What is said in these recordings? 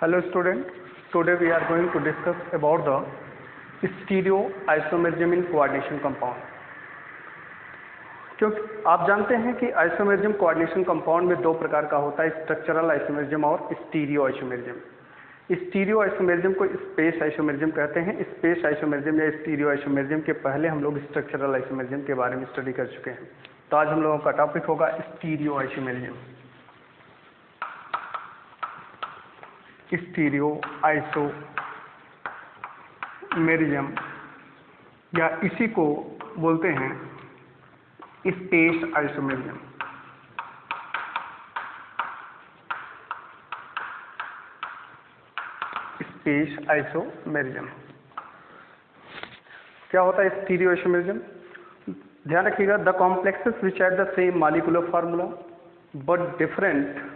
Hello student, today we are going to discuss about the stereoisomerism in coordination compound। क्योंकि आप जानते हैं कि आइसोमेरिज्म कोऑर्डिनेशन कंपाउंड में दो प्रकार का होता है, स्ट्रक्चरल आइसोमेरिज्म और स्टीरियो आइसोमेरिज्म। स्टीरियो आइसोमेरिज्म को स्पेस आइसोमेरिज्म कहते हैं। स्पेस आइसोमेरिज्म या स्टीरियो आइसोमेरिज्म के पहले हम लोग स्ट्रक्चरल आइसोमेरिज्म के बारे में स्टडी कर चुके हैं। तो आज हम लोगों का टॉपिक होगा स्टीरियो आइसोमेरिज्म। स्टीरियो आइसोमेरिज्म या इसी को बोलते हैं स्पेस आइसोमेरिज्म। स्पेस आइसोमेरिज्म क्या होता है? स्टीरियो आइसोमेरिज्म, ध्यान रखिएगा, the complexes which have the same molecular formula but different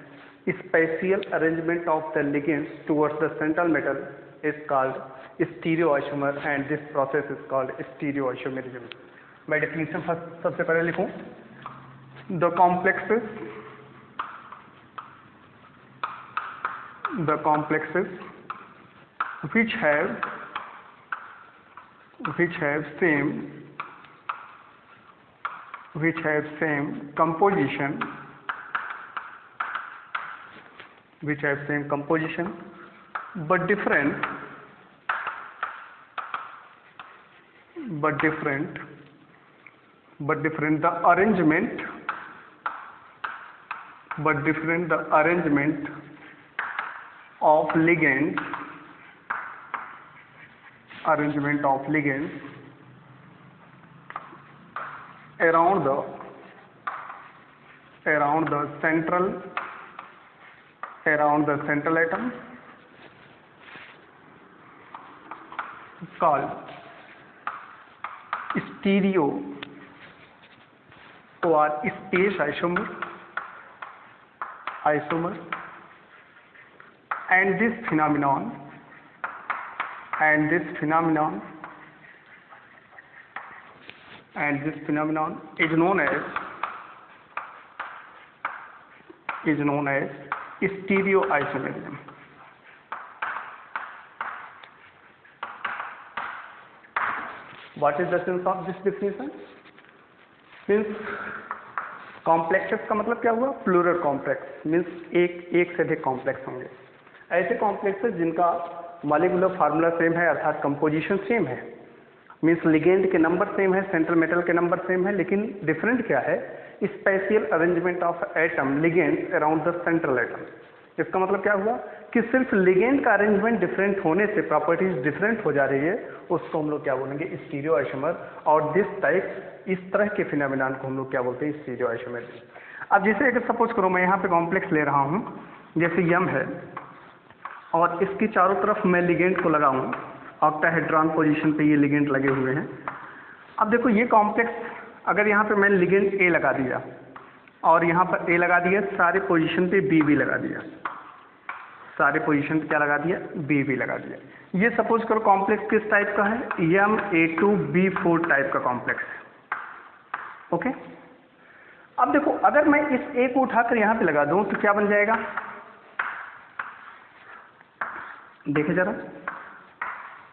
spatial arrangement of the ligands towards the central metal is called stereoisomer and this process is called stereoisomerism। मैं definition सबसे पहले लिखूं, the complexes which have same composition but different the arrangement of ligands around the central atom called stereo or space isomer and this phenomenon is known as stereoisomerism। What is the sense of this definition? Means complexes का मतलब क्या हुआ? Plural complex means एक से अधिक complex होंगे। ऐसे complexes जिनका मॉलिक्यूलर फार्मूला सेम है, अर्थात कंपोजिशन सेम है, मीन्स लिगेंड के नंबर सेम है, सेंट्रल मेटल के नंबर सेम है, लेकिन डिफरेंट क्या है? Spatial arrangement of atom ligand around the central atom. इसका मतलब क्या हुआ कि सिर्फ लिगेंड का अरेंजमेंट डिफरेंट होने से प्रॉपर्टीज डिफरेंट हो जा रही है, उसको हम लोग क्या बोलेंगे? Stereo isomer. और दिस टाइप, इस तरह के फिनोमिनन को हम लोग क्या बोलते हैं? Stereo isomerism. अब जैसे अगर सपोज करो मैं यहाँ पे कॉम्प्लेक्स ले रहा हूँ, जैसे यम है और इसकी चारों तरफ मैं लिगेंड को लगाऊँ, ऑक्टाहेड्रॉन पोजीशन पे ये लिगेंड लगे हुए हैं। अब देखो ये कॉम्प्लेक्स, अगर यहाँ पे मैंने लिगेंड ए लगा दिया और यहाँ पर ए लगा दिया, सारे पोजीशन पे बी भी लगा दिया, सारे पोजीशन पे क्या लगा दिया? बी भी लगा दिया। ये सपोज करो कॉम्प्लेक्स किस टाइप का है? MA2B4 टाइप का कॉम्प्लेक्स है। ओके, अब देखो अगर मैं इस ए को उठाकर यहाँ पे लगा दूं तो क्या बन जाएगा? देखे जरा,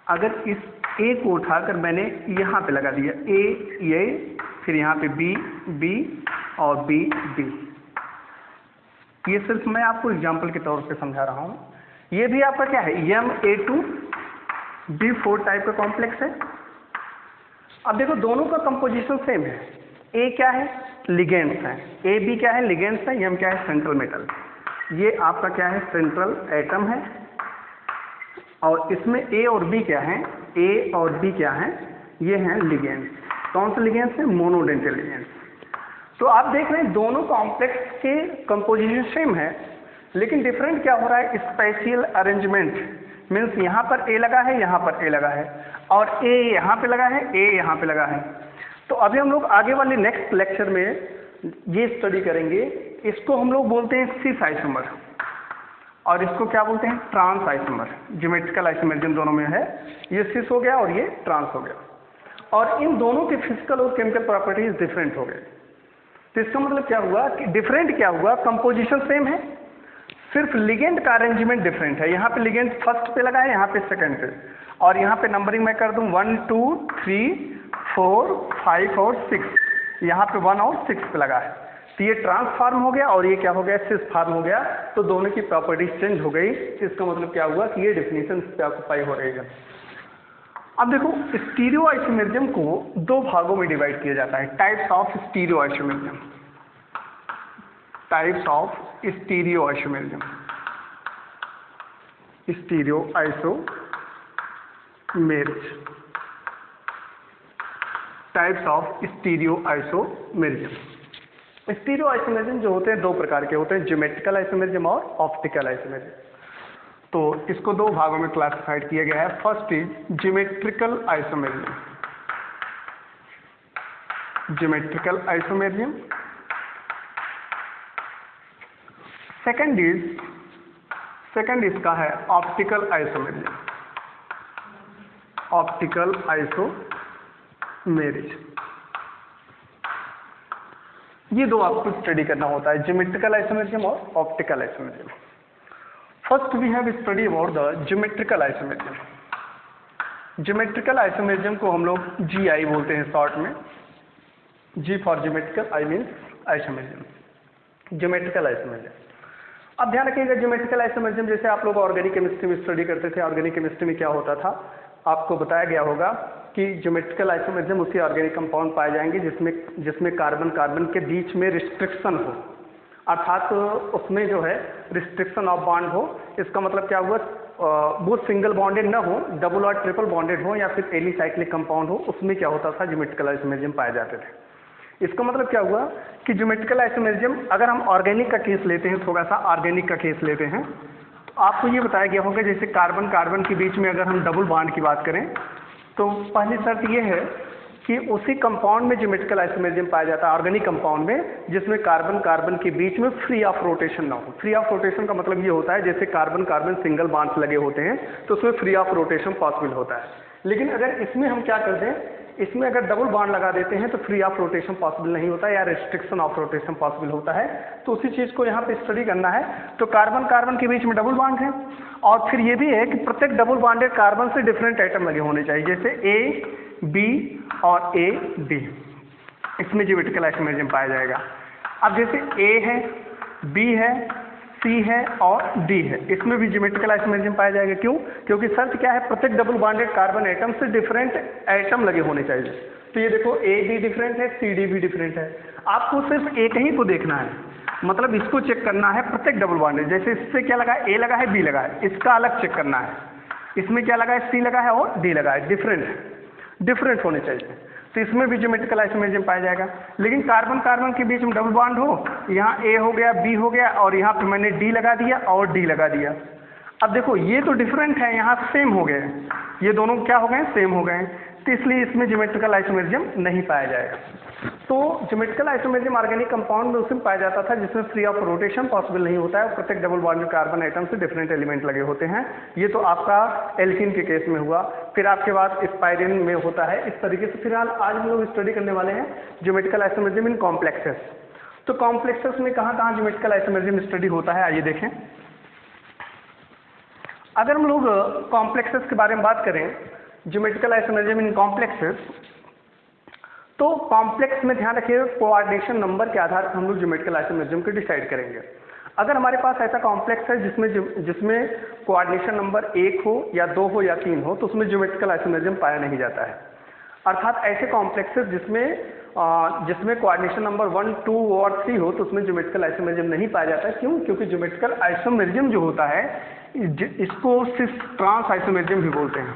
अगर इस ए को उठाकर मैंने यहाँ पे लगा दिया, ए ये, फिर यहाँ पे बी बी और बी बी, ये सिर्फ मैं आपको एग्जांपल के तौर पे समझा रहा हूँ। ये भी आपका क्या है? MA2B4 टाइप का कॉम्प्लेक्स है। अब देखो दोनों का कंपोजिशन सेम है। ए क्या है? लिगेंड्स है। ए बी क्या है? लिगेंड्स है। एम क्या है? Central metal. ये आपका क्या है? सेंट्रल एटम है। और इसमें ए और बी क्या है? ए और बी क्या है? ये हैं लिगेंड्स। कौन से लिगेंड्स हैं? मोनोडेंटल लिगेंड्स। तो आप देख रहे हैं दोनों कॉम्प्लेक्स के कंपोजिशन सेम है, लेकिन डिफरेंट क्या हो रहा है? Spatial arrangement. मीन्स यहाँ पर ए लगा है, यहाँ पर ए लगा है, और ए यहाँ पे लगा है, ए यहाँ पे लगा है। तो अभी हम लोग आगे वाले नेक्स्ट लेक्चर में ये स्टडी करेंगे। इसको हम लोग बोलते हैं सिस आइसोमर और इसको क्या बोलते हैं? Trans isomer. ज्योमेट्रिकल आइसोमेरिज्म दोनों में है। ये सिस हो गया और ये ट्रांस हो गया, और इन दोनों के फिजिकल और केमिकल प्रॉपर्टीज डिफरेंट हो गए। तो इसका मतलब क्या हुआ कि डिफरेंट क्या हुआ? कंपोजिशन सेम है, सिर्फ लिगेंड का अरेंजमेंट डिफरेंट है। यहाँ पे लिगेंड फर्स्ट पे लगा है, यहाँ पे सेकंड पे, और यहाँ पे नंबरिंग मैं कर दूँ 1 2 3 4 5 और 6, यहाँ पे 1 और 6 पे लगा है। तो ये ट्रांसफॉर्म हो गया और ये क्या हो गया, सिस फॉर्म हो गया। तो दोनों की प्रॉपर्टीज चेंज हो गई। इसका मतलब क्या हुआ कि ये डेफिनेशन पे ऑक्यूपाई हो रहेगा। अब देखो, स्टीरियो आइसोमेरिज्म को दो भागों में डिवाइड किया जाता है। Types of stereo isomerism, types of stereo isomerism, stereo isomerism, types of stereo isomerism. Stereo isomerism जो होते हैं दो प्रकार के होते हैं, ज्योमेट्रिकल आइसोमेरिज्म और ऑप्टिकल आइसोमेरिज्म। तो इसको दो भागों में क्लासिफाइड किया गया है। First is geometrical isomerism, geometrical isomerism. Second इसका है ऑप्टिकल आइसोमेरिज्म, ऑप्टिकल आइसोमेरिज्म। ये दो आपको स्टडी करना होता है, ज्योमेट्रिकल आइसोमेरिज्म और optical isomerism. First we have study about the geometrical isomerism. Geometrical isomerism को हम लोग GI बोलते हैं शॉर्ट में, G for geometrical, I means isomerism, geometrical isomerism. अब ध्यान रखिएगा, ज्योमेट्रिकल आइसोमेरिज्म जैसे आप लोग ऑर्गेनिक केमिस्ट्री में स्टडी करते थे, ऑर्गेनिक केमिस्ट्री में क्या होता था, आपको बताया गया होगा कि ज्योमेट्रिकल आइसोमेरिज्म उसी ऑर्गेनिक कंपाउंड पाए जाएंगे जिसमें कार्बन कार्बन के बीच में रिस्ट्रिक्शन हो, अर्थात उसमें जो है रिस्ट्रिक्शन ऑफ बॉन्ड हो। इसका मतलब क्या हुआ, वो सिंगल बॉन्डेड न हो, डबल और ट्रिपल बॉन्डेड हो, या फिर एलिसाइक्लिक कंपाउंड हो, उसमें क्या होता था, ज्योमेट्रिकल आइसोमेरिज्म पाए जाते थे। इसका मतलब क्या हुआ कि ज्योमेट्रिकल आइसोमेरिज्म, अगर हम ऑर्गेनिक का केस लेते हैं, थोड़ा सा ऑर्गेनिक का केस लेते हैं, तो आपको ये बताया गया होगा जैसे कार्बन कार्बन के बीच में अगर हम डबल बॉन्ड की बात करें, तो पहली शर्त ये है कि उसी कंपाउंड में ज्योमेट्रिकल आइसोमेरिज्म पाया जाता है, ऑर्गेनिक कंपाउंड में, जिसमें कार्बन कार्बन के बीच में फ्री ऑफ रोटेशन ना हो। फ्री ऑफ रोटेशन का मतलब ये होता है जैसे कार्बन कार्बन सिंगल बॉन्ड्स लगे होते हैं तो उसमें फ्री ऑफ रोटेशन पॉसिबल होता है। लेकिन अगर इसमें हम क्या कर दें, इसमें अगर डबल बॉन्ड लगा देते हैं तो फ्री ऑफ रोटेशन पॉसिबल नहीं होता या रिस्ट्रिक्शन ऑफ रोटेशन पॉसिबल होता है। तो उसी चीज़ को यहाँ पे स्टडी करना है। तो कार्बन कार्बन के बीच में डबल बॉन्ड है, और फिर ये भी है कि प्रत्येक डबल बॉन्डेड कार्बन से डिफरेंट एटम लगे होने चाहिए, जैसे A, B और A, D। इसमें ज्योमेट्रिकल आइसोमेरिज्म पाया जाएगा। अब जैसे A है, B है, C है और D है, इसमें भी ज्योमेट्रिकल आइसोमेरिज्म पाया जाएगा। क्यों? क्योंकि शर्त क्या है, प्रत्येक डबल बॉन्डेड कार्बन एटम से डिफरेंट एटम लगे होने चाहिए। तो ये देखो A भी डिफरेंट है, C D भी डिफरेंट है। आपको सिर्फ एक ही को देखना है, मतलब इसको चेक करना है प्रत्येक डबल बॉन्डेड। जैसे इससे क्या लगा है, A लगा है, B लगा है, इसका अलग चेक करना है। इसमें क्या लगा है, C लगा है और D लगा है, डिफरेंट होने चाहिए। तो इसमें भी ज्योमेट्रिकल आइसोमेरिज्म पाया जाएगा। लेकिन कार्बन कार्बन के बीच में डबल बॉन्ड हो, यहाँ A हो गया, B हो गया, और यहाँ पे मैंने D लगा दिया और D लगा दिया। अब देखो ये तो डिफरेंट है, यहाँ सेम हो गए, ये दोनों क्या हो गए, सेम हो गए। तो इसलिए इसमें ज्योमेट्रिकल आइसोमेरिज्म नहीं पाया जाएगा। तो ज्योमेट्रिकल आइसोमेरिज्म ऑर्गेनिक कंपाउंड में उसमें पाया जाता था जिसमें फ्री ऑफ रोटेशन पॉसिबल नहीं होता है, प्रत्येक डबल बॉन्डेड कार्बन आइटम से डिफरेंट एलिमेंट लगे होते हैं। ये तो आपका एल्कीन के केस में हुआ। फिर आपके पास स्पाइरिन में होता है। इस तरीके से फिलहाल आज हम लोग स्टडी करने वाले हैं ज्योमेट्रिकल आइसोमेरिज्म इन कॉम्प्लेक्सेस। तो कॉम्प्लेक्सेस में कहाँ कहाँ ज्योमेट्रिकल आइसोमेरिज्म स्टडी होता है, आइए देखें। अगर हम लोग कॉम्प्लेक्सेस के बारे में बात करें, ज्योमेट्रिकल आइसोमेरिज्म इन कॉम्प्लेक्सेस, तो कॉम्प्लेक्स में ध्यान रखिए कोऑर्डिनेशन नंबर के आधार पर हम लोग ज्योमेट्रिकल आइसोमेरिज्म को डिसाइड करेंगे। अगर हमारे पास ऐसा कॉम्प्लेक्स है जिसमें कोऑर्डिनेशन नंबर 1 हो या 2 हो या 3 हो, तो उसमें ज्योमेट्रिकल आइसोमेरिज्म पाया नहीं जाता है। अर्थात ऐसे कॉम्प्लेक्सेस जिसमें कोऑर्डिनेशन नंबर 1, 2 और 3 हो, तो उसमें ज्योमेट्रिकल आइसोमेरिज्म नहीं पाया जाता है। क्यों? क्योंकि ज्योमेट्रिकल आइसोमेरिज्म जो होता है इसको सिस ट्रांस आइसोमेरिज्म भी बोलते हैं,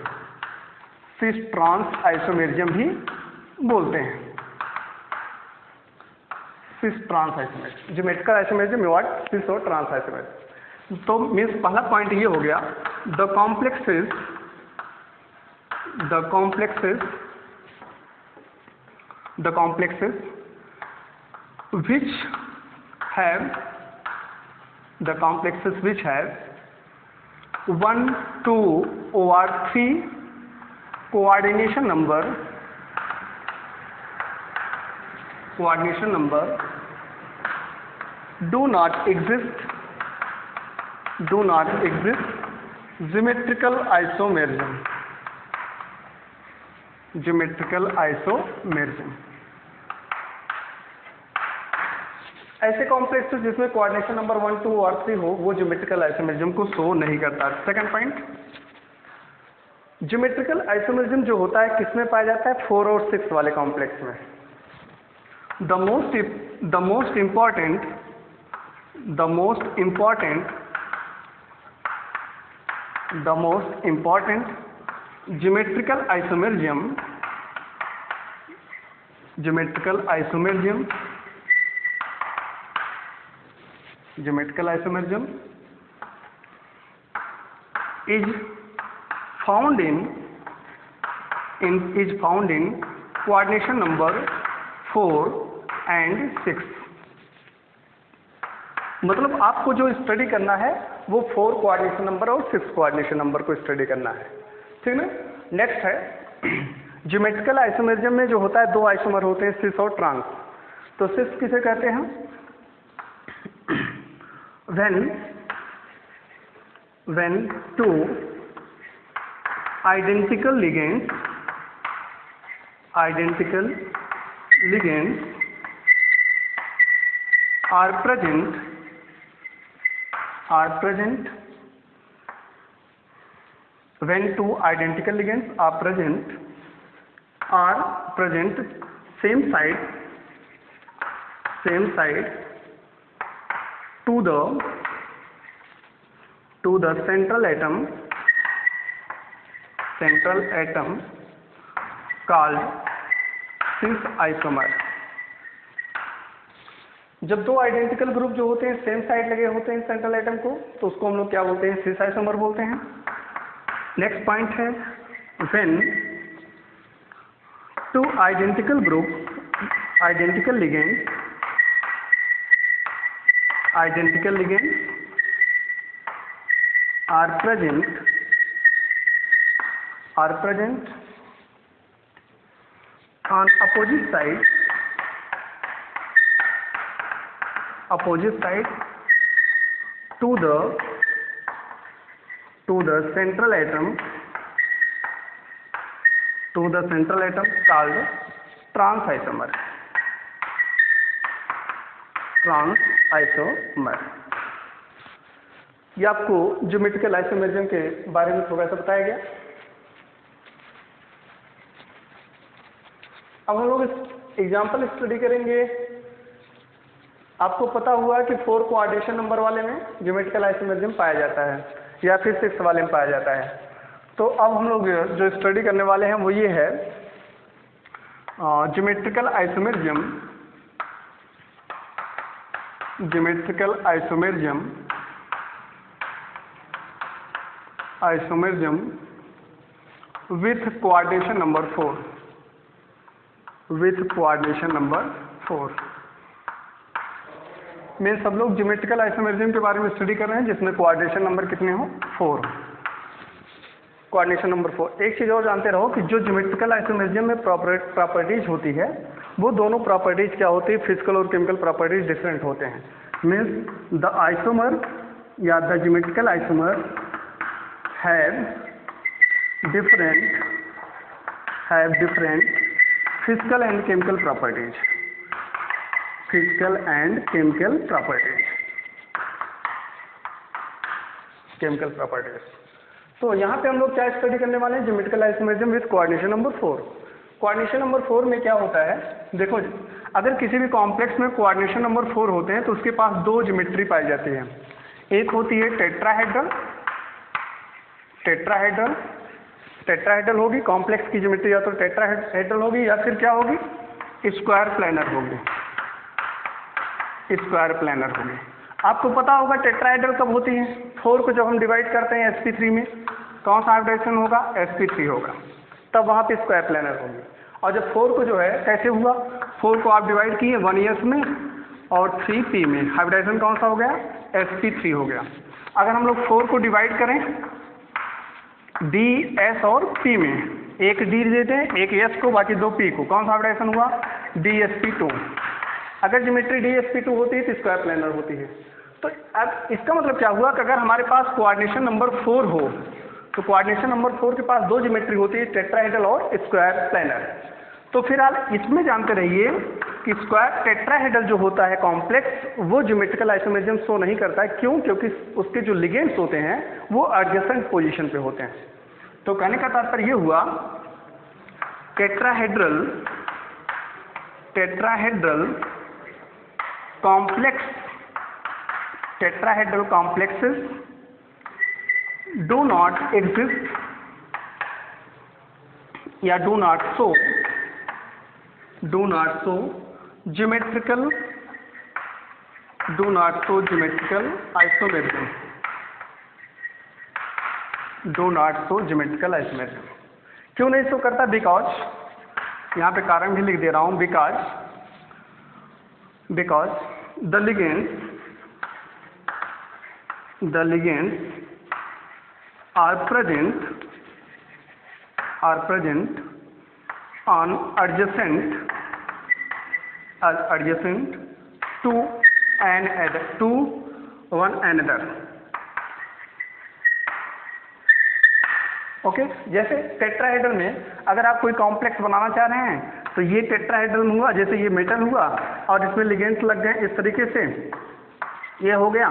सिस ट्रांस आइसोमेरिज्म भी बोलते हैं, cis trans isomerism. Geometrical isomerism what, cis और ट्रांस आइसोमेरिज्म। तो मीन्स पहला पॉइंट ये हो गया, the complexes which have 1, 2 or 3 coordination number do not exist do not exist. Geometrical isomerism. Geometrical isomerism. ऐसे कॉम्प्लेक्स जिसमें कोऑर्डिनेशन नंबर 1, 2 और 3 हो वो ज्योमेट्रिकल आइसोमेरिज्म को शो नहीं करता। सेकंड पॉइंट, ज्योमेट्रिकल आइसोमेरिज्म जो होता है किसमें पाया जाता है? 4 और 6 वाले कॉम्प्लेक्स में। The most important geometrical isomerism is found in coordination number 4 and 6। मतलब आपको जो स्टडी करना है वो 4 कोऑर्डिनेशन नंबर और 6 कोऑर्डिनेशन नंबर को स्टडी करना है, ठीक ना। नेक्स्ट है ज्योमेट्रिकल आइसोमेरिज्म में जो होता है 2 आइसोमर होते हैं, सिस और ट्रांस। तो सिस किसे कहते हैं? when 2 identical ligands are present when 2 identical ligands are present same side to the central atom called cis isomer। जब 2 आइडेंटिकल ग्रुप जो होते हैं सेम साइड लगे होते हैं सेंट्रल एटम को, तो उसको हम लोग क्या बोलते हैं? सिस आइसोमर बोलते हैं। नेक्स्ट पॉइंट है when 2 identical ligands are present on opposite side to the central atom called trans isomer। ये आपको ज्योमेट्रिकल आइसोमेरिज्म के बारे में थोड़ा सा बताया गया। अब हम लोग एग्जाम्पल स्टडी करेंगे। आपको पता हुआ कि 4 कोऑर्डिनेशन नंबर वाले में ज्योमेट्रिकल आइसोमेरिज्म पाया जाता है या फिर 6 वाले में पाया जाता है। तो अब हम लोग जो स्टडी करने वाले हैं वो ये है geometrical isomerism with coordination number 4। मैं सब लोग ज्योमेट्रिकल आइसोमेरिज्म के बारे में स्टडी कर रहे हैं जिसमें कोऑर्डिनेशन नंबर कितने हो? 4। Coordination number 4। एक चीज़ और जानते रहो कि जो ज्योमेट्रिकल आइसोमेरिज्म में प्रॉपर्टीज होती है वो दोनों प्रॉपर्टीज क्या होती है? फिजिकल और केमिकल प्रॉपर्टीज डिफरेंट होते हैं। मीन्स द आइसोमर या the geometrical isomer have different physical and chemical properties। तो यहाँ पे हम लोग क्या स्टडी करने वाले हैं? Geometrical isomerism with coordination number 4। Coordination number 4 में क्या होता है? देखो, अगर किसी भी कॉम्प्लेक्स में कोऑर्डिनेशन नंबर 4 होते हैं तो उसके पास 2 ज्योमेट्री पाई जाती है। एक होती है टेट्राहेड्रल होगी, कॉम्प्लेक्स की ज्योमेट्री या तो टेट्राहेड्रल होगी या फिर क्या होगी? स्क्वायर प्लेनर होगी। आपको पता होगा टेट्राहेड्रल कब होती है? 4 को जब हम डिवाइड करते हैं sp3 में, कौन सा हाइब्रिडेशन होगा? sp3 होगा, तब वहाँ पे स्क्वायर प्लेनर होगी। और जब 4 को जो है कैसे हुआ? 4 को आप डिवाइड किए 1s में और 3p में, हाइब्रिडेशन कौन सा हो गया? sp3 हो गया। अगर हम लोग 4 को डिवाइड करें d, s और p में, एक d देते हैं, एक s को, बाकी 2 p को, कौन सा हाइब्रिडेशन हुआ? dsp2। अगर ज्योमेट्री dsp2 होती है तो स्क्वायर प्लेनर होती है। तो अब इसका मतलब क्या हुआ कि अगर हमारे पास कोऑर्डिनेशन नंबर 4 हो, तो कोऑर्डिनेशन नंबर 4 के पास दो ज्योमेट्री होती है, टेट्राहेड्रल और स्क्वायर प्लेनर। तो फिर आप इसमें जानते रहिए कि स्क्वायर टेट्राहेड्रल जो होता है कॉम्प्लेक्स, वो ज्योमेट्रिकल आइसोमेरिज्म शो नहीं करता है। क्यों? क्योंकि उसके जो लिगेंड्स होते हैं वो एडजेसेंट पोजीशन पे होते हैं। तो कहने का तात्पर्य ये हुआ tetrahedral complexes do not exist या do not show geometrical isomerism, क्यों नहीं शो करता? बिकॉज, यहाँ पे कारण भी लिख दे रहा हूँ, because the ligands are present on adjacent to one another। Okay, जैसे टेट्राहेड्रल में अगर आप कोई कॉम्प्लेक्स बनाना चाह रहे हैं तो ये टेट्राहेड्रल हुआ, जैसे ये मेटल हुआ और इसमें लिगेंड्स लग गए इस तरीके से, ये हो गया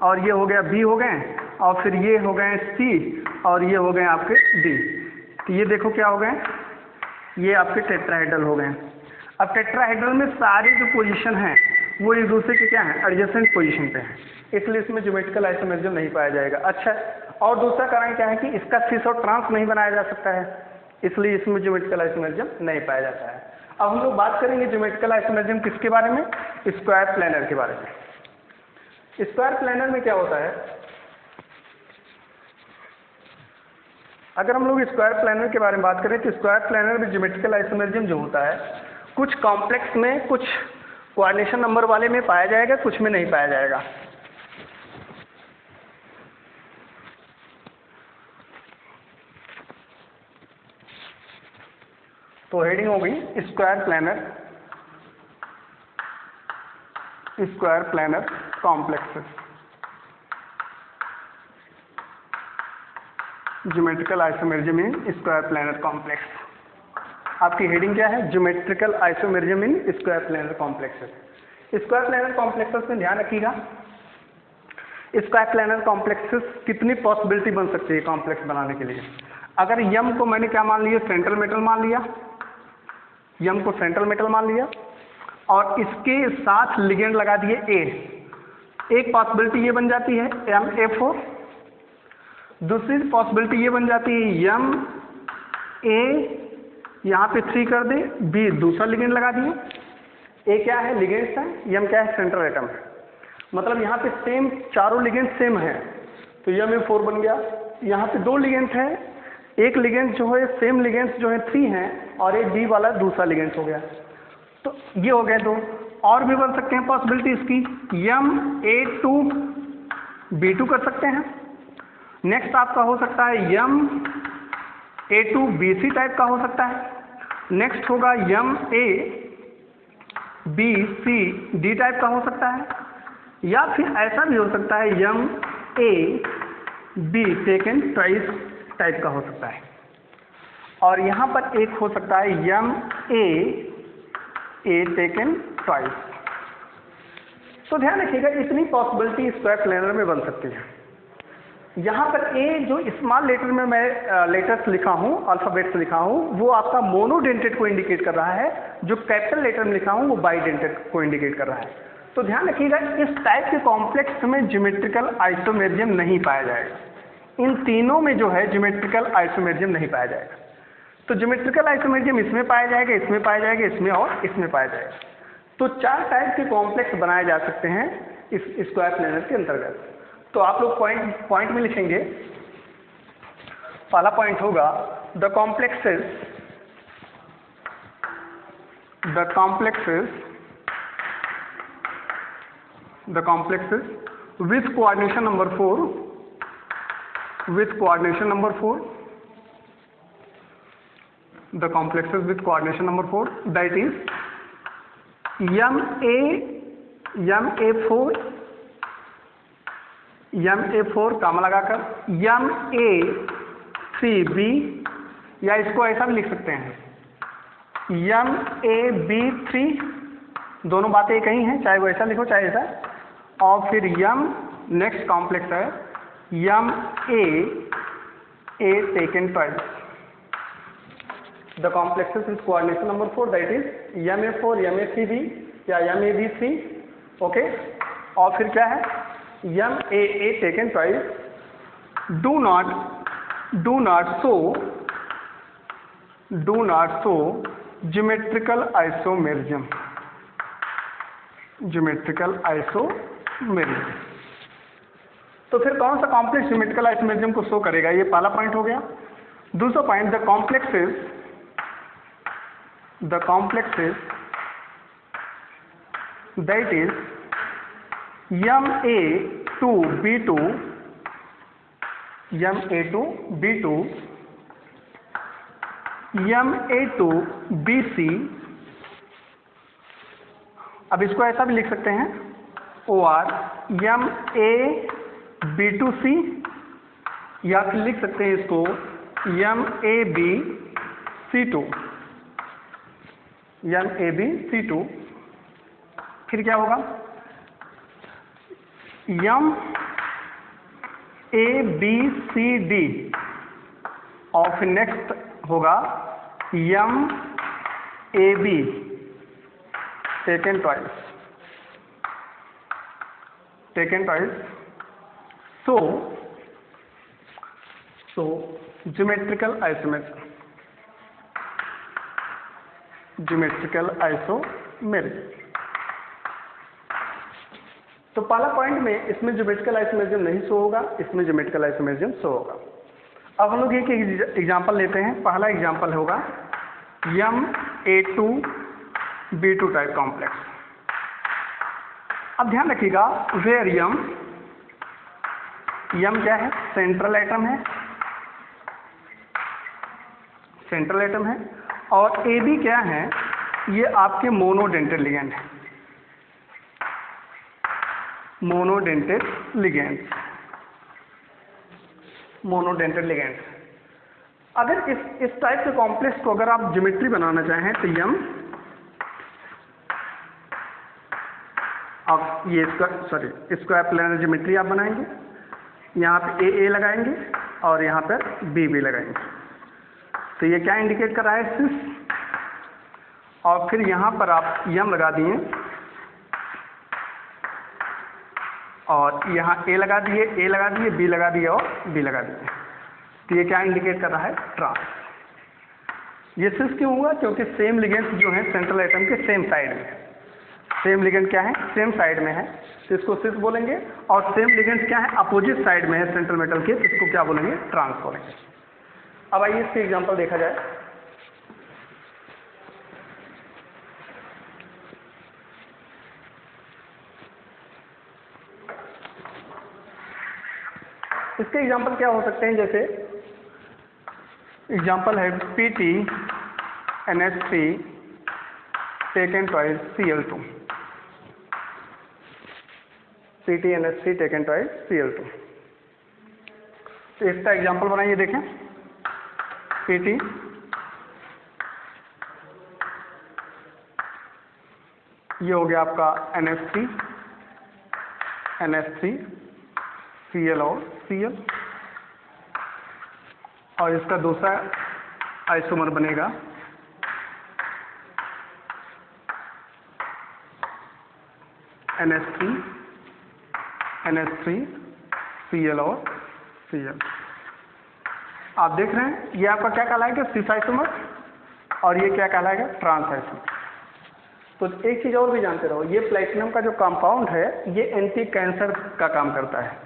और ये हो गया बी हो गए, और फिर ये हो गए सी और ये हो गए आपके डी। तो ये देखो क्या हो गए, ये आपके टेट्राहेड्रल हो गए। अब टेट्राहेड्रल में सारी जो पोजीशन है वो एक दूसरे के क्या है, एडजेसेंट पोजीशन पे है, इसलिए इसमें ज्योमेट्रिकल आइसोमेरिज्म नहीं पाया जाएगा। अच्छा, और दूसरा कारण क्या है कि इसका सिस और ट्रांस नहीं बनाया जा सकता है, इसलिए इसमें ज्योमेट्रिकल आइसोमेरिज्म नहीं पाया जाता है। अब हम लोग बात करेंगे ज्योमेट्रिकल आइसोमेरिज्म किसके बारे में? स्क्वायर प्लेनर के बारे में। स्क्वायर प्लेनर में क्या होता है, अगर हम लोग स्क्वायर प्लेनर के बारे में बात करें तो स्क्वायर प्लेनर में ज्योमेट्रिकल आइसोमेरिज्म जो होता है कुछ कॉम्प्लेक्स में, कुछ कोऑर्डिनेशन नंबर वाले में पाया जाएगा, कुछ में नहीं पाया जाएगा। तो हेडिंग हो गई square planar complexes, geometrical isomerism in square planar complex. आपकी हेडिंग क्या है? Geometrical isomerism in square planar complexes. Square planar complexes में ध्यान रखिएगा, स्क्वायर प्लेनर कॉम्प्लेक्सेस कितनी पॉसिबिलिटी बन सकती है कॉम्प्लेक्स बनाने के लिए। अगर यम को मैंने क्या मान लिया, सेंट्रल मेटल मान लिया, यम को सेंट्रल मेटल मान लिया और इसके साथ लिगेंड लगा दिए ए, एक पॉसिबिलिटी ये बन जाती है MA4, दूसरी पॉसिबिलिटी ये बन जाती है यम ए यहाँ पे 3 कर दे, बी दूसरा लिगेंड लगा दिए, ए क्या है लिगेंड्स है, यम क्या है सेंट्रल एटम है, मतलब यहाँ पे सेम चारों लिगेंड सेम है तो MA4 बन गया। यहाँ पे 2 लिगेंड्स है, एक लिगेंड जो है सेम लिगेंड्स जो है 3 हैं और एक बी वाला दूसरा लिगेंड्स हो गया। तो ये हो गए 2, और भी बन सकते हैं पॉसिबिलिटी इसकी, MA2B2 कर सकते हैं। नेक्स्ट आपका हो सकता है MA2BC टाइप का हो सकता है। नेक्स्ट होगा MABCD टाइप का हो सकता है, या फिर ऐसा भी हो सकता है MAB टेकन ट्वाइस टाइप का हो सकता है। और यहाँ पर एक हो सकता है MAA टेकन ट्वाइस। तो ध्यान रखिएगा इतनी पॉसिबिलिटी स्क्वायर प्लेनर में बन सकती है। यहाँ पर ए जो स्मॉल लेटर में मैं लेटर्स लिखा हूँ, अल्फ़ाबेट्स लिखा हूँ, वो आपका मोनोडेंटेड को इंडिकेट कर रहा है, जो कैपिटल लेटर में लिखा हूँ वो बाईडेंटेड को इंडिकेट कर रहा है। तो ध्यान रखिएगा इस टाइप के कॉम्प्लेक्स में ज्योमेट्रिकल आइसोमेरिज्म नहीं पाया जाएगा, इन तीनों में जो है ज्योमेट्रिकल आइसोमेरिज्म नहीं पाया जाएगा। तो ज्योमेट्रिकल आइसोमेरिज्म इसमें पाया जाएगा, इसमें पाया जाएगा, इसमें और इसमें पाया जाएगा। तो 4 टाइप के कॉम्प्लेक्स बनाए जा सकते हैं इस स्क्वायर प्लेनर के अंतर्गत। तो आप लोग पॉइंट में लिखेंगे, पहला पॉइंट होगा the complexes with coordination number 4 the complexes with coordination number 4 that is MA4 Ma4 कामा लगाकर Ma3b, या इसको ऐसा भी लिख सकते हैं Ma3, दोनों बातें एक ही हैं, चाहे वो ऐसा लिखो चाहे ऐसा। और फिर नेक्स्ट कॉम्प्लेक्स है Ma taken twice. The complexes with coordination number 4, that is Ma4, Ma3b या Mab3, ओके। और फिर क्या है Maa taken twice, do not show geometrical isomerism, तो फिर कौन सा कॉम्प्लेक्स ज्योमेट्रिकल आइसोमेरिज्म को शो करेगा, ये पहला पॉइंट हो गया। दूसरा point, the complexes that is Ma2b2, Ma2b2, अब इसको ऐसा भी लिख सकते हैं or Ma2b2c, या फिर लिख सकते हैं इसको Mabc2, फिर क्या होगा Mabcd, और फिर नेक्स्ट होगा Mab taken twice, so geometrical isomerism, तो पहला पॉइंट में इसमें ज्योमेट्रिकल आइसोमेरिज्म नहीं शो होगा, इसमें ज्योमेट्रिकल आइसोमेरिज्म शो होगा। अब हम लोग एक एग्जांपल लेते हैं। पहला एग्जांपल होगा Ma2b2 टाइप कॉम्प्लेक्स। अब ध्यान रखिएगा वेयर यम क्या है, सेंट्रल एटम है, और AB क्या है, ये आपके मोनोडेंटेड लिगेंड। अगर इस टाइप के कॉम्प्लेक्स को अगर आप ज्योमेट्री बनाना चाहें तो अब ये स्क्वायर प्लेनर ज्योमेट्री आप बनाएंगे, यहाँ पे AA लगाएंगे और यहाँ पर BB लगाएंगे। तो ये क्या इंडिकेट कर रहा है, सिस, और फिर यहाँ पर आप यम लगा दिए और यहाँ A लगा दिए, B लगा दिए और B लगा दिए। तो ये क्या इंडिकेट कर रहा है, ट्रांस। ये सिस क्यों हुआ, क्योंकि सेम लिगेंड्स जो हैं सेंट्रल एटम के सेम साइड में, सेम लिगेंड क्या है, सेम साइड में है, तो इसको सिस बोलेंगे। और सेम लिगेंड्स क्या है, अपोजिट साइड में है सेंट्रल मेटल के, तो इसको क्या बोलेंगे, ट्रांस बोलेंगे। अब आइए इसके एग्जांपल देखा जाए। इसके एग्जांपल क्या हो सकते हैं, जैसे एग्जांपल है PtNH3 taken twice Cl2, PtNH3 taken twice Cl2। तो इसका एग्जांपल बनाइए, देखें PT ये हो गया आपका NH3 Cl और Cl, और इसका दूसरा आइसोमर बनेगा NH3 Cl और Cl। आप देख रहे हैं ये आपका क्या कहलाएगा, सिस आइसोमर, और ये क्या कहलाएगा, ट्रांस आइसोमर। तो एक चीज़ और भी जानते रहो, ये प्लैटिनम का जो कंपाउंड है ये एंटी कैंसर का काम करता है,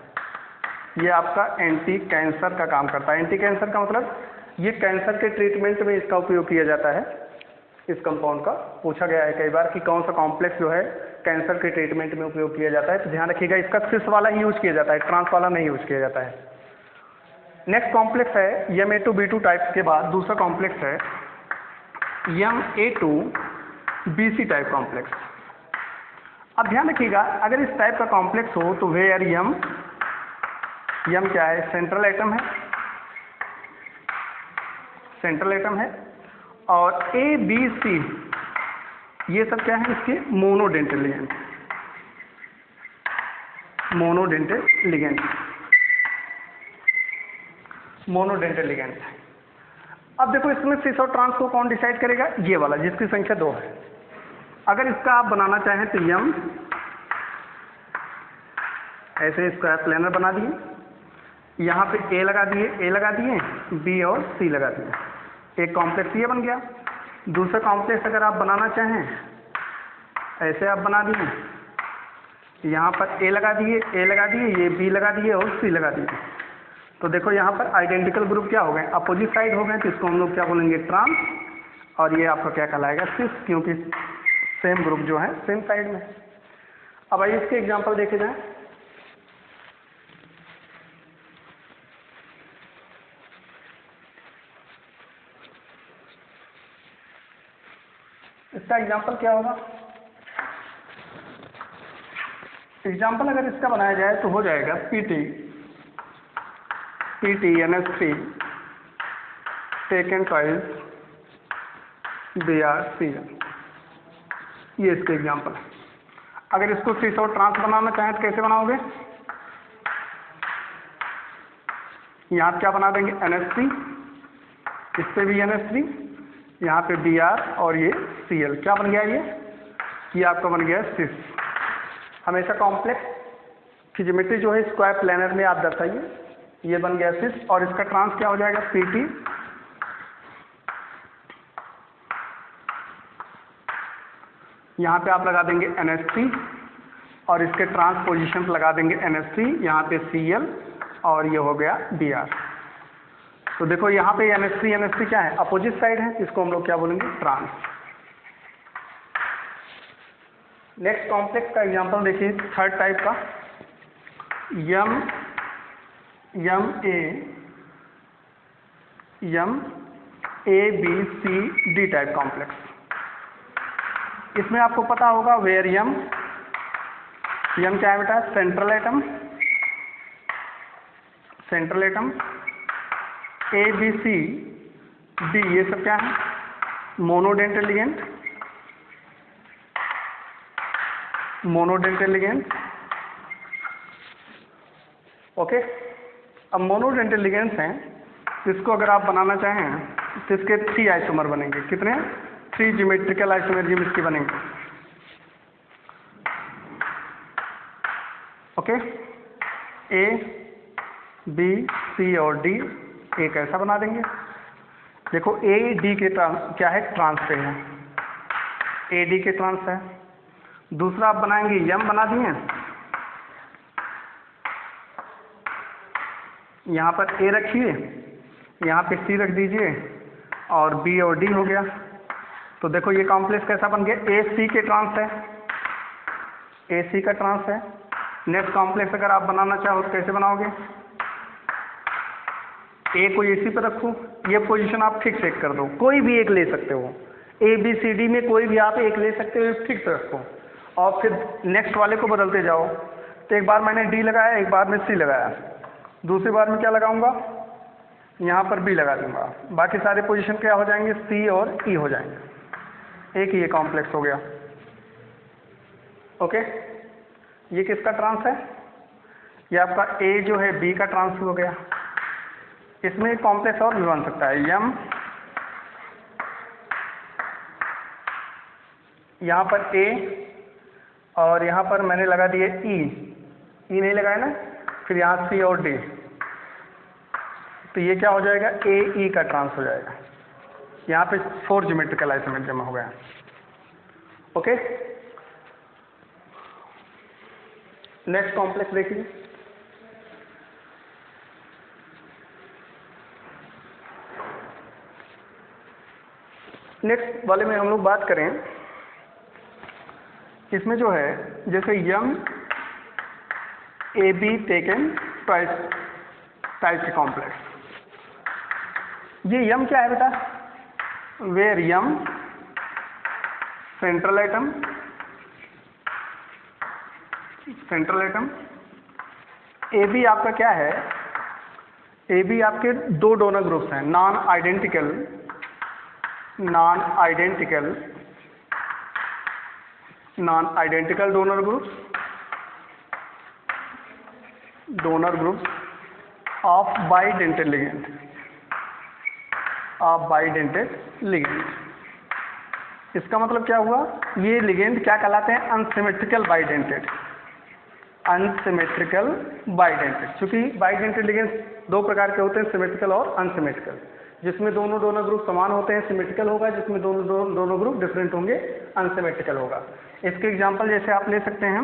ये आपका एंटी कैंसर का काम करता है। एंटी कैंसर का मतलब ये कैंसर के ट्रीटमेंट में इसका उपयोग किया जाता है। इस कंपाउंड का पूछा गया है कई बार कि कौन सा कॉम्प्लेक्स जो है कैंसर के ट्रीटमेंट में उपयोग किया जाता है, तो ध्यान रखिएगा इसका सिस वाला ही यूज किया जाता है, ट्रांस वाला नहीं यूज किया जाता है। नेक्स्ट कॉम्प्लेक्स है Ma2b2 टाइप के बाद दूसरा कॉम्प्लेक्स है Ma2bc टाइप कॉम्प्लेक्स। अब ध्यान रखिएगा अगर इस टाइप का कॉम्प्लेक्स हो तो वेयर यम क्या है? सेंट्रल एटम है, सेंट्रल एटम है। और ए बी सी ये सब क्या है? इसके मोनोडेंटल ligand, monodentate ligand, monodentate ligand. अब देखो इसमें सिस और ट्रांस को कौन डिसाइड करेगा? ये वाला जिसकी संख्या 2 है। अगर इसका आप बनाना चाहें तो यम ऐसे स्क्वायर प्लेनर बना दिए, यहाँ पे ए लगा दिए, ए लगा दिए, बी और सी लगा दिए, एक कॉम्प्लेक्स ये बन गया। दूसरा कॉम्प्लेक्स अगर आप बनाना चाहें ऐसे आप बना दिए, यहाँ पर ए लगा दिए, ए लगा दिए, ये बी लगा दिए और सी लगा दिए। तो देखो यहाँ पर आइडेंटिकल ग्रुप क्या हो गए? अपोजिट साइड हो गए, तो इसको हम लोग क्या बोलेंगे? ट्रांस। और ये आपका क्या कहलाएगा? सिस, क्योंकि सेम ग्रुप जो है सेम साइड में। अब आइए इसके एग्जांपल देखे जाएं। इसका एग्जांपल क्या होगा? एग्जांपल अगर इसका बनाया जाए तो हो जाएगा PT NH3 taken twice BrCl, ये इसके एग्जांपल है। अगर इसको सिस और ट्रांस बनाना चाहें तो कैसे बनाओगे? यहाँ क्या बना देंगे? NH3, इस पे भी NH3, यहाँ पे Br और ये Cl, क्या बन गया? ये आपका बन गया सिस। हमेशा कॉम्प्लेक्स की ज्योमेट्री जो है स्क्वायर प्लेनर में आप दर्शाइए, ये बन गया सिस। और इसका ट्रांस क्या हो जाएगा? PT, यहाँ पे आप लगा देंगे NH3 और इसके ट्रांस पोजीशन पे लगा देंगे NH3, यहाँ पे Cl और ये हो गया Br। तो देखो यहाँ पे NH3 क्या है? अपोजिट साइड है, इसको हम लोग क्या बोलेंगे? ट्रांस। नेक्स्ट कॉम्प्लेक्स का एग्जांपल देखिए, थर्ड टाइप का, M A B C D type complex. इसमें आपको पता होगा वेयर यम क्या है बेटा? Central atom, central atom, A B C D ये सब क्या है? Monodentate ligand, monodentate ligand. Okay, अब मोनोडेंटल लिगेंड्स हैं, इसको अगर आप बनाना चाहें तो इसके 3 आइसोमर बनेंगे। कितने? 3 ज्योमेट्रिकल आइसोमर इसके बनेंगे। ओके, ए बी सी और डी एक ऐसा बना देंगे। देखो ए डी के क्या है? ट्रांस पे है, ए डी के ट्रांस है। दूसरा आप बनाएंगे यम बना दिए, यहाँ पर ए रखिए, यहाँ पे सी रख दीजिए और बी और डी हो गया। तो देखो ये कॉम्प्लेक्स कैसा बन गया? ए सी के ट्रांस है, ए सी का ट्रांस है। नेक्स्ट कॉम्प्लेक्स अगर आप बनाना चाहो तो कैसे बनाओगे? ए को इसी पे रखो, ये पोजीशन आप फिक्स एक कर दो, कोई भी एक ले सकते हो, ए बी सी डी में कोई भी आप एक ले सकते हो, फिक्स रखो और फिर नेक्स्ट वाले को बदलते जाओ। तो एक बार मैंने डी लगाया, एक बार में सी लगाया, दूसरी बार में क्या लगाऊंगा? यहाँ पर बी लगा दूंगा। बाकी सारे पोजीशन क्या हो जाएंगे? सी और ई हो जाएंगे। एक ही ये कॉम्प्लेक्स हो गया। ओके, ये किसका ट्रांस है? ये आपका ए जो है बी का ट्रांस हो गया। इसमें एक कॉम्प्लेक्स और भी बन सकता है, यम, यहाँ पर ए और यहाँ पर मैंने लगा दिए ई, ई नहीं लगाया ना, फिर यहाँ सी और डी, तो ये क्या हो जाएगा? ए ई का ट्रांस हो जाएगा। यहाँ पे 4 ज्योमेट्रिकल आइसोमर जमा हो गया। ओके, नेक्स्ट कॉम्प्लेक्स देखिए, नेक्स्ट वाले में हम लोग बात करें, इसमें जो है जैसे M A B taken twice type के कॉम्प्लेक्स। ये यम क्या है बेटा? Where M central atom, central atom, A B आपका क्या है, ए बी आपके दो डोनर ग्रुप्स हैं, non identical donor groups of bidentate ligand. इसका मतलब क्या हुआ, ये लिगेंड क्या कहलाते हैं, अनसिमेट्रिकल बाइडेंटेड। चूंकि बाइडेंटेड लिगेंड दो प्रकार के होते हैं, सिमेट्रिकल और अनसिमेट्रिकल। जिसमें दोनों डोनर ग्रुप समान होते हैं सिमेट्रिकल होगा, जिसमें दोनों ग्रुप डिफरेंट होंगे अनसिमेट्रिकल होगा। इसके एग्जांपल जैसे आप ले सकते हैं,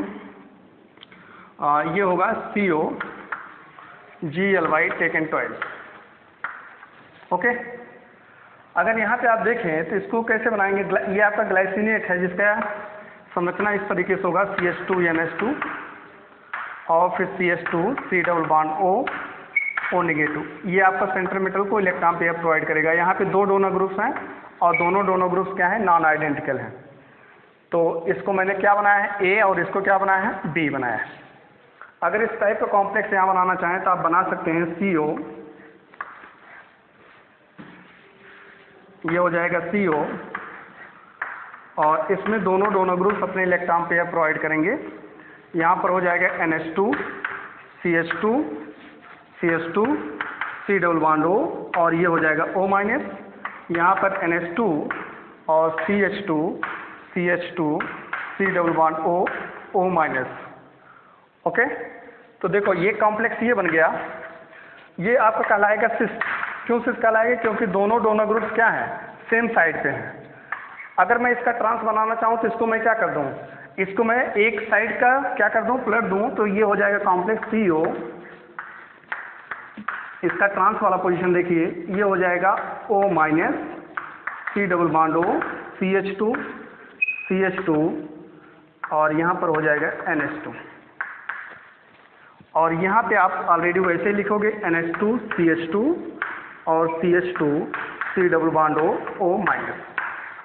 ये होगा COGLY टेकन ट्वाइस। ओके, अगर यहाँ पे आप देखें तो इसको कैसे बनाएंगे, ये आपका ग्लाइसिनेट है जिसका संरचना इस तरीके से होगा, CH2NH2 और फिर CH2 C double bond O negative. ये आपका सेंट्रल मेटल को इलेक्ट्रॉन पेयर प्रोवाइड करेगा। यहाँ पे दो डोनर ग्रुप्स हैं और दोनों डोनर ग्रुप्स क्या है, नॉन आइडेंटिकल हैं। तो इसको मैंने क्या बनाया है, A, और इसको क्या बनाया है, B बनाया है। अगर इस टाइप का कॉम्प्लेक्स यहाँ बनाना चाहें तो आप बना सकते हैं CO, ये हो जाएगा CO, और इसमें दोनों डोनर ग्रुप्स अपने इलेक्ट्रॉन पेयर प्रोवाइड करेंगे। यहाँ पर हो जाएगा NH2 CH2 C double bond O, और ये हो जाएगा O माइनस। यहाँ पर NH2 और CH2 C double bond O minus. Okay, तो देखो ये कॉम्प्लेक्स ये बन गया, ये आपका कहलाएगा सिस। क्यों सिस कहलाएगा, क्योंकि दोनों डोनर ग्रुप्स क्या हैं, सेम साइड पे हैं। अगर मैं इसका ट्रांस बनाना चाहूँ तो इसको मैं क्या कर दूँ, इसको मैं एक साइड का क्या कर दूँ, पलट दूँ, तो ये हो जाएगा कॉम्प्लेक्स CO। इसका ट्रांस वाला पोजीशन देखिए, ये हो जाएगा O minus C double bond O CH2 और यहाँ पर हो जाएगा NH2। और यहाँ पे आप ऑलरेडी वैसे ही लिखोगे NH2 CH2 और CH2 C double bond O minus.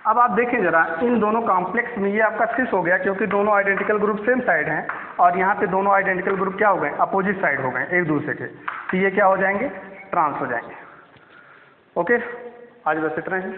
अब आप देखें जरा, इन दोनों कॉम्प्लेक्स में ये आपका सिस हो गया, क्योंकि दोनों आइडेंटिकल ग्रुप सेम साइड हैं, और यहाँ पे दोनों आइडेंटिकल ग्रुप क्या हो गए, अपोजिट साइड हो गए एक दूसरे के। तो ये क्या हो जाएंगे, ट्रांस हो जाएंगे। ओके, आज बस इतना ही।